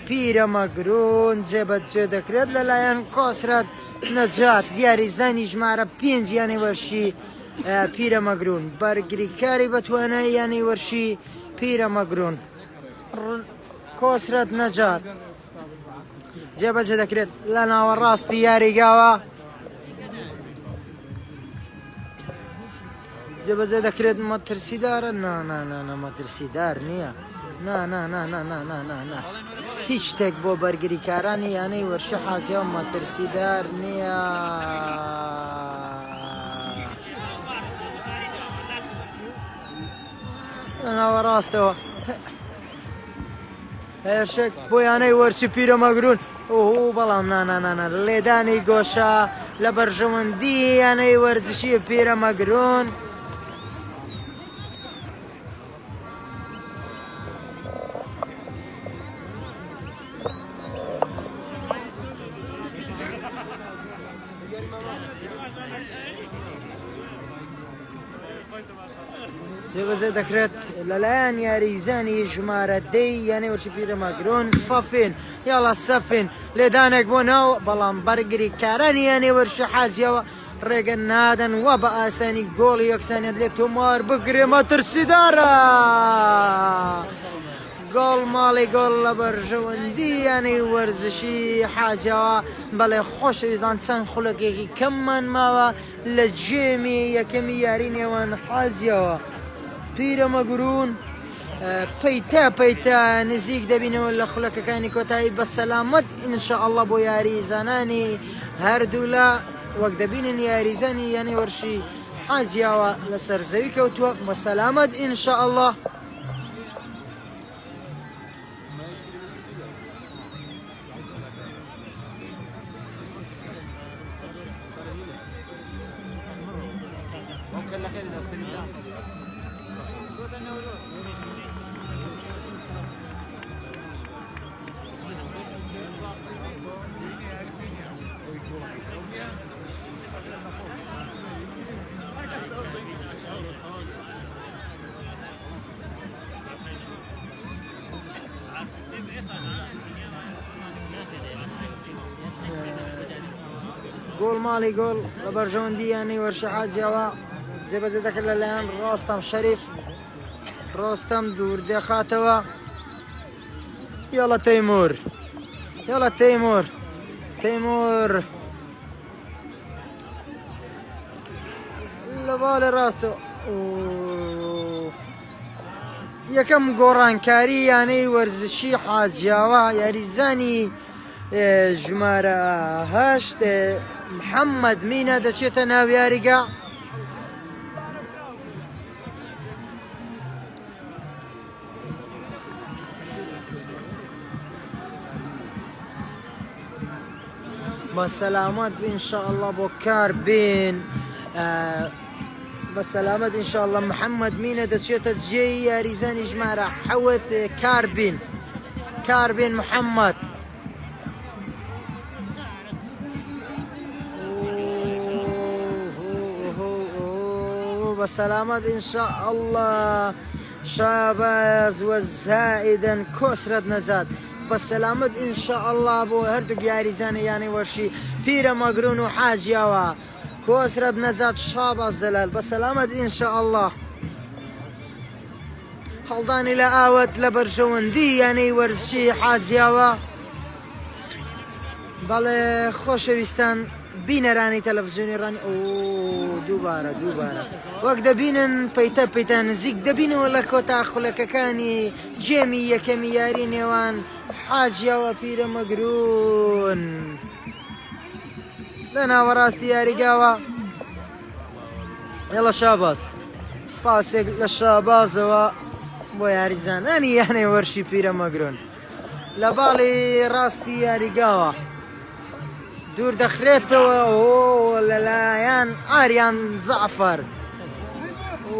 Speaker 2: پیرەمەگرون جێبەجێ دەکرێت لەلایەن کۆسرەت نەجات دیاریزانی ژمارە 5 یانەی وەرشی پیرەمەگرون بەرگریکاری بەتوانای یانەی وەرشی پیرەمەگرون کۆسرەت نەجات جێبەجێ دەکرێت لە ناوەڕاستی یاریگاوە جێبەجێ دەکرێت مەترسیدارە مەترسیدار نییە هیچ شتێک بۆ بەرگریکارانی یانەی وەرشی حاجیاوە مەترسیدار نییە لە ناوەڕاستەوە هێرشێک بۆ یانەی وەرچی پیرەمەگرون بەڵام لێدانی گۆشە لە بەرژەوەندی یانەی وەرزشی پیرەمەگرون جێبەجێ دەکرێت لەلایەن یاریزانی ژمارە دەی یانەی وەرشی پیرەمەگرون سەفین یاڵا سەفین لێدانێک بۆ ناو بەڵام بەرگریکارانی یانەی وەرشی حاجیاوە ڕێگە نادەن وە بە ئاسانی گۆڵی یەکسانیت لێک تۆمار بگرێ مەترسیدارە گۆڵ ماڵی گۆڵ لە بەرژەوەندی یانەی وەرزشی حاجیاوە بەڵێ خۆشەویستان چەند خولەکێکی کەممان ماوە لە جێمی یەکەمی یاری نێوان حاجیاوە پیرەمەگرون پەیتا نزیک دەبینەوە لە خولەکەکانی کۆتایی بە سەلامەت ئینشاءالله بۆ یاریزانانی هەردوو لە وەک دەبینن یاریزانی یانەی وەرشی حاجیاوە لەسەر زەوی کەوتووە بە سەلامەت ئینشاءالله گۆڵ ماڵی گۆڵ لە بەرژەوەندی یانەی وەرشی حاجیاوە جێبەجێ دەکرد لەلایەن ڕۆستەم شەریف ڕۆستەم دوور دێخاتەوە یاڵە تەیموور لە باڵێ ڕاستەوە یەکەم گۆڕانکاری یانەی وەرزشی حاجیاوە یاریزانی ژمارە 8 محەممەد مینە دەچێتە ناو یاریگا بە سەلامەت ئینشاءالله بۆ کار بێن بە سەلامەت ئینشاءالله محەممەد مینە دەچێتە جێی یاریزانی ژمارە 7 کاربین محەممەد بالسلامات إن شاء الله. شاباز والزائدا كسرة نزاد بالسلامات إن شاء الله. بو هردوك ياريزاني يعني ورشي بيرا مقرون وحاجيوا كسرة نزاد شاباز زلال بالسلامات إن شاء الله. هەڵدانی لە ئاوت لە بەرژەوەندی یانەی وەرزشی حاجیاوە. بەڵێ خۆشەویستان بینەرانی تەلەڤیزیۆنی ڕانی دووبارە وەک دەبینن پەیتە پەیتە نزیک دەبینەوە لە کۆتا خولەکەکانی جێمی یەکەمی یاری نێوان حاجیاوە پیرە مەگرون لە ناوەڕاستی یاریگاوە. هێڵە شاباز پاسێک لە شابازەوە بۆ یاریزانانی یانەی وەرشی پیرە مەگرون لە باڵی ڕاستی یاریگاوە دوور دەخرێتەوە لەلایەن ئاریان زەعفەر و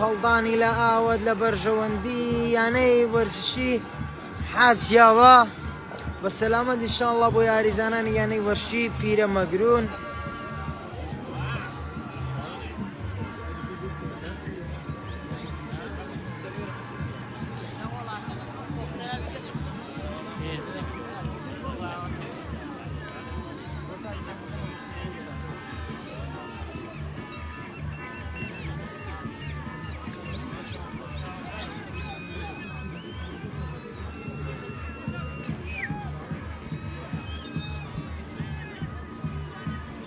Speaker 2: هەڵدانی لە ئاوت لە بەرژەوەندی یانەی وەرزشی حاجیاوە بەسەلامەت ئینشاءڵڵا بۆ یاریزانانی یانەی وەرشی پیرە مەگرون.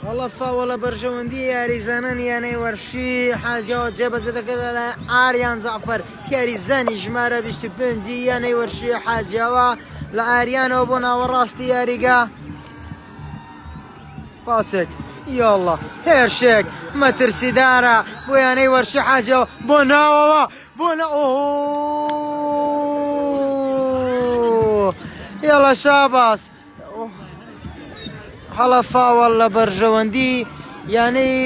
Speaker 2: والله فاوەڵە بەرژەوەندی یاریزانان یانەی وەرشی حاجیاوە جێبەجێ دەکرێت لە ئاریان زەعفەر یاریزانی ژمارە 25 یانەی وەرشی حاجیاوە لە ئاریانەوە بۆ ناوەڕاستی یاریگا. پاسێک یاڵڵا هێرشێک مەترسیدارە بۆ یانەی وەرشی حاجیاوە بۆ ناوەوە بۆ یاڵە شاباس هەڵە فاوەڵ لە بەرژەوەندی یانەی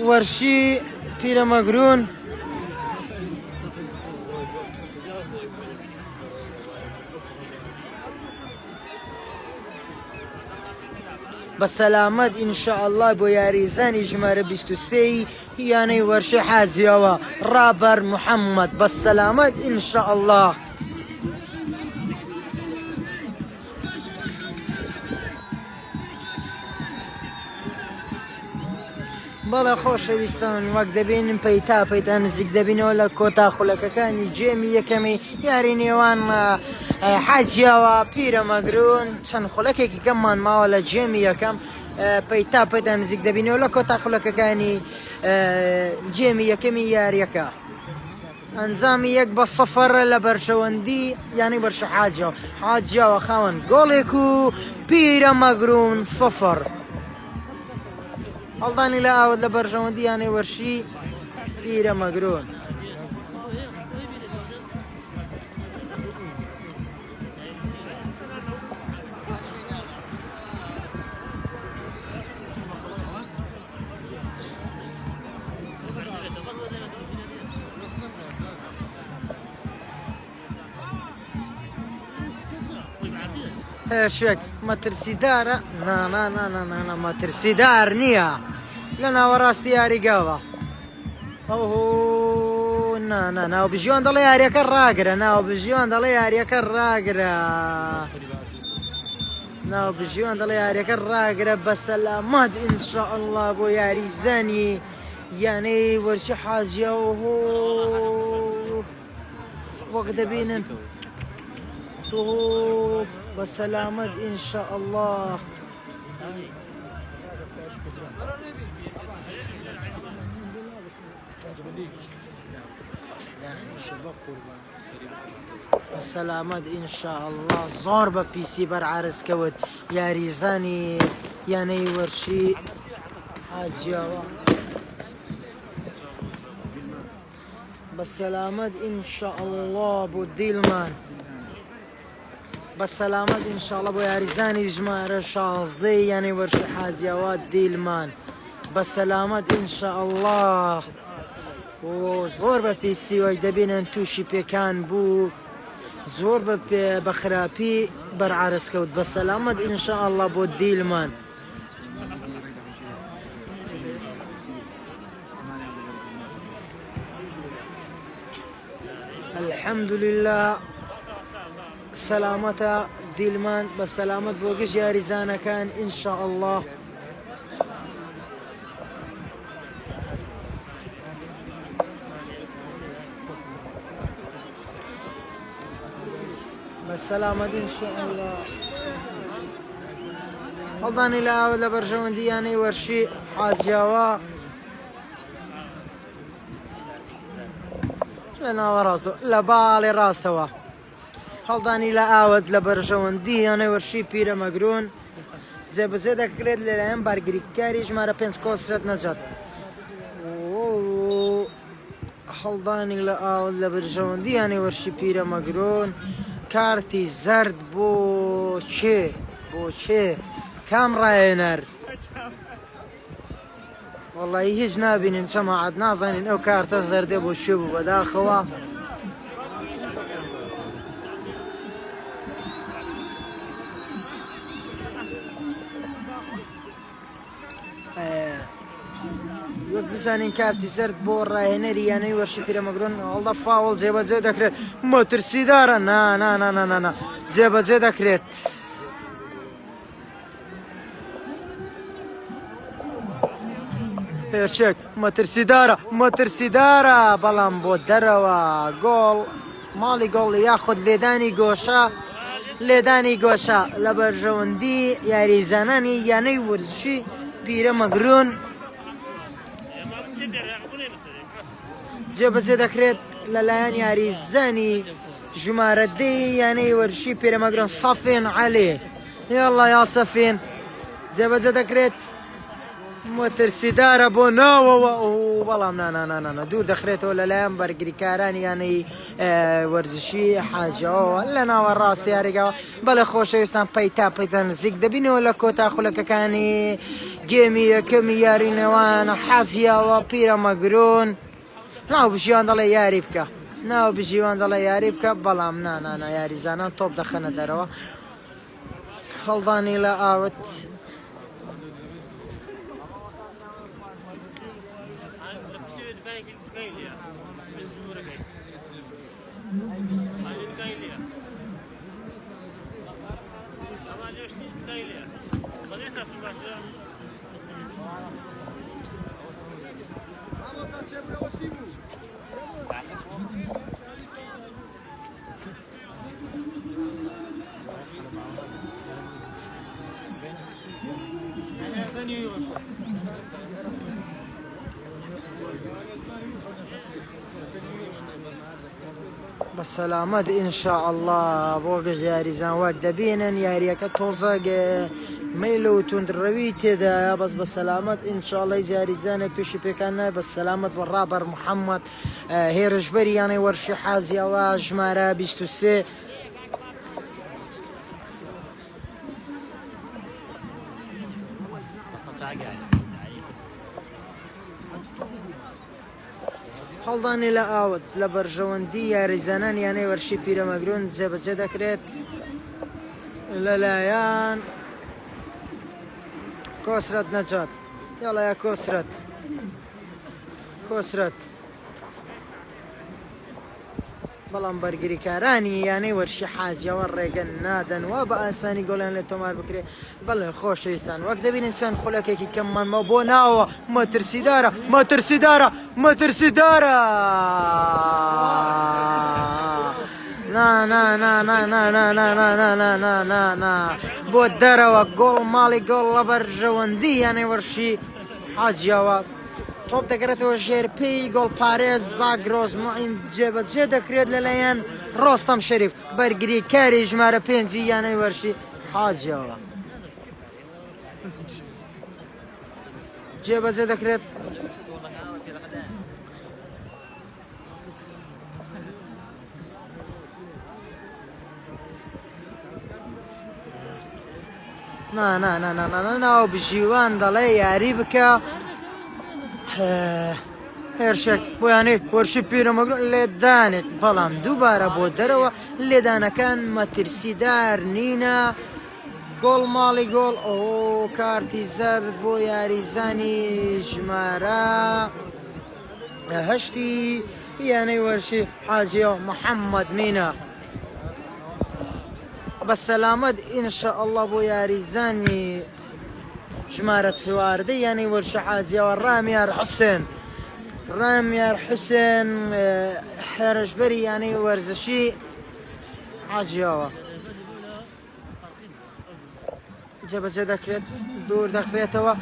Speaker 2: وەرشی پیرە مەگرون. بەسەلامەت ئینشاءڵڵا بۆ یاریزانی ژمارە 23 یانەی وەرشی حاجیاوە ڕابەر محەممەد بەسەلامەت ئینشاءڵڵا. بەڵێ خۆشەویستان وەک دەبێنن پەیتا پەیتا نزیک دەبینەوە لە کۆتا خولەکەکانی جێمی یەکەمی یاری نێوان حاجیاوە پیرە مەگرون. چەند خولەکێکی کەممان ماوە لە جێمی یەکەم پەیتا پەیتا نزیک دەبینەوە لە کۆتا خولەکەکانی جێمی یەکەمی یاریەکە. ئەنجامی 1-0 لە بەرژەوەندی یانی بەرشە حاجیاوە خاوەن گۆڵێک و پیرە مەگرون 0. هەڵدانی لە ئاوت لە بەرژەوەندی یانەی وەرشی پیرە مەگرون. هێرشێک مەترسیدارە نا مەترسیدار نییە لە ناوەڕاستی یاریگاوە. ناو بژیوان دەڵێ یاریەکە ڕاگرە ناو بژیوان دەڵێ یاریەکە ڕاگرە ناو بژیوان دەڵێ یاریەکە ڕاگرە. بەسەلامەت ئینشاءڵڵا بۆ یاریزانی یانەی وەرشی حاجیاوە وەک دەبینن بەسەلامەت ئینشاءڵڵا. بەسەلامەت ئینشاءڵڵا زۆر بە پیسی بەرعرز کەوت یاریزانی یانەی وەرشی حاجیاوە. بەسەلامەت ئینشاءڵڵا بۆ دیلمان. بەسەلامەت ئینشاءڵڵا بۆ یاریزانی ژمارە 16 یانەی وەرشی حاجیاوە دیلمان. بەسەلامەت ئینشاءڵڵا. زۆر بە پیسی وەک دەبینن تووشی پێکان بوو زۆر بە خراپی بەرعرز کەوت. بەسەلامەت ئینشاءڵڵا بۆ دیلمان.
Speaker 1: الحمد لله سلامەتە دیلمان بە سەلامەت بۆ گشت یاریزانەکان ئینشاء الله. بە سەلامەت ئینشاء الله. هەڵدانی لە ئاوە لە بەرژەوەندیانەی وەرشی حاجیاوە لە ناوە ڕاستەوە لە باڵی ڕاستەوە هەڵدانی لە ئاوت لە بەرژەوەندیانەی وەرشی پیرە مەگرون جێبەجێ دەکرێت لەلایەن بارگریکاری ژمارە 5 کۆسرەت نەجات. هەڵدانی لە ئاوت لە بەرژەوەندیانەی وەرشی پیرە مەگرون کارتی زەرد بۆ چێ کام ڕایەنەر وەڵی هیچ نابینین جەماعەت نازانین ئەو کارتە زەردێ بۆ چێ بوو بەداخەوە. وەک بزانین کارتی زەرد بۆ ڕاهێنەری یانەی وەرشی پیرە مەگرون هەڵدە فاوڵ جێبەجێ دەکرێت مەترسیدارە نا جێبەجێ دەکرێت. هێرشێک مەترسیدارە بەڵام بۆ دەرەوە گۆڵ ماڵی گۆڵ یاخود لێدانی گۆشە لە بەرژەوەندی یاریزانانی یانەی وەرزشی پیرە مەگرون جێبەجێ دەکرێت لەلایەن یاریزانی ژمارە دەی یانەی وەرزشی پیرە مەگرون سەفین عەلی یاڵڵا یا سەفین جێبەجێ دەکرێت مەترسیدارە بۆ ناوەوە بەڵام نانانانە دوور دەخرێتەوە لەلایەن بەرگریکارانی یانەی وەرزشی حاجەوە لە ناوە ڕاستی یاریگاوە. بەڵێ خۆشەویستان پەیتا نزیک دەبینەوە لە کۆتا خولەکەکانی گێمی یەکەمی یارینەوانە حاجیاوە پیرە مەگرون ناو بژیوان دەڵێ یاری بکە بەڵام نانانە یاریزانان تۆپ دەخەنە دەرەوە. هەڵدانی لە ئاوت بە سەلامەت ئینشاء الله بۆ گەشت یاریزان وەک دەبینن یاریەکە تۆزەگ مەیلە و توندڕەوی تێدایە بەس بە سەلامەت ئینشاء الله یاریزانێک تووشی پێکان نای بە سەلامەت بە ڕابەر محەممەد هێرشبەری یانەی وەرشی حازیەوە ژمارە 23 هەڵدانی لە ئاوت لە بەرژەوەندی یاریزانان یانەی وەرشی پیرە مەگرون جێبەجێ دەکرێت لەلایەن کۆسرەت نەجات یاڵەیە کۆسرەت بەڵام بەرگریکارانی یانەی وەرشی حاجیەوە ڕێگەن نادەن و بە ئاسانی گۆڵیان لێ تۆمار بکرێت. بەڵێ خۆشەویستان وەک دەبینن چەند خولەکێکی کەممانمە بۆ ناوە مەترسیدارە بۆ دەرەوە گۆڵ ماڵی گۆڵ لە بەرژەوەندی یانەی وەرشی حاجیەوە تۆپ دەگرێتەوە ژێر پێی گۆڵ پارێز زاگرۆز معین جێبەجێ دەکرێت لەلایەن ڕۆستەم شەریف بەرگریکاری ژمارە 5 یانەی وەرشی حاجیەوە جێبەجێ دەکرێت ناو بژیوان دەڵێ یاری بکە هێرشێک بۆیانێ وەرشی پیرە مەگرون لێدانێت بەڵام دووبارە بۆ دەرەوە لێدانەکان مەترسیدار نینە گۆڵ ماڵی گۆڵ کارتی زەرد بۆ یاریزانی ژمارە 8 يعني ورشي حاجيو محمد مينا بسلامت إن شاء الله بو ياريزاني جمارة سواردي يعني ورشي حاجيو الراميار حسين راميار حسين حرج بري يعني ورزشي حاجيو جبت ذكرت دور ذكرتوا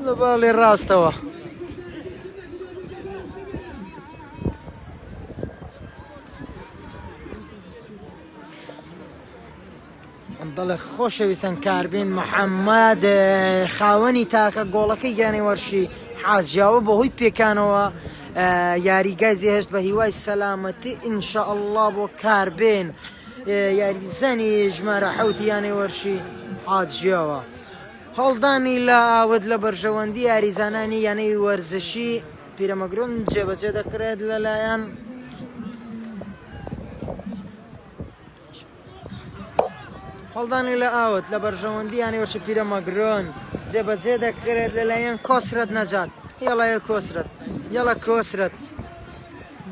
Speaker 1: لبالي الراس توا انطلق خوش ويستن كاربين محمد خاوني تاكا قولكي يعني ورشي حاز جاوب وهي بيكانوا ياري جايزي هشت بهواي سلامتي ان شاء الله بو كاربين ياري زاني جمارة حوتي يعني ورشي حاز جاوا هەڵدانی لە ئاوت لە بەرژەوەندی یاریزانانی یانەی وەرزشی پیرەمەگرون جێبەجێ دەکرێت لەلایەن هەڵدانی لە ئاوت لە بەرژەوەندی یانی وەرشی پیرەمەگرۆن جێبەجێ دەکرێت لەلایەن کۆسرەت نەجات یەڵایە کۆسرەت یەڵە کۆسرەت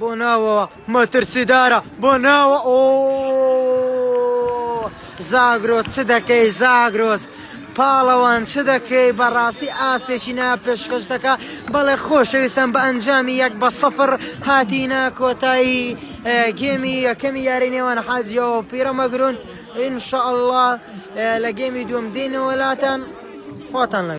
Speaker 1: بۆ ناوەوە مەترسیدارە بۆ ناوە ئۆ زاگرۆس چ دەکەی زاگرۆس پاڵەوان چ دەکەی بەڕاستی ئاستێکی ناپێشکەش دەکا بەڵێ خۆشەویستم بە ئەنجامی 1-0 هاتینە کۆتایی گێمی یەکەمی یاری نێوان حاجیەوە پیرەمەگرون ئینشەئەڵڵا لە گێمی دووەم دێنە وڵاتان خۆتان لە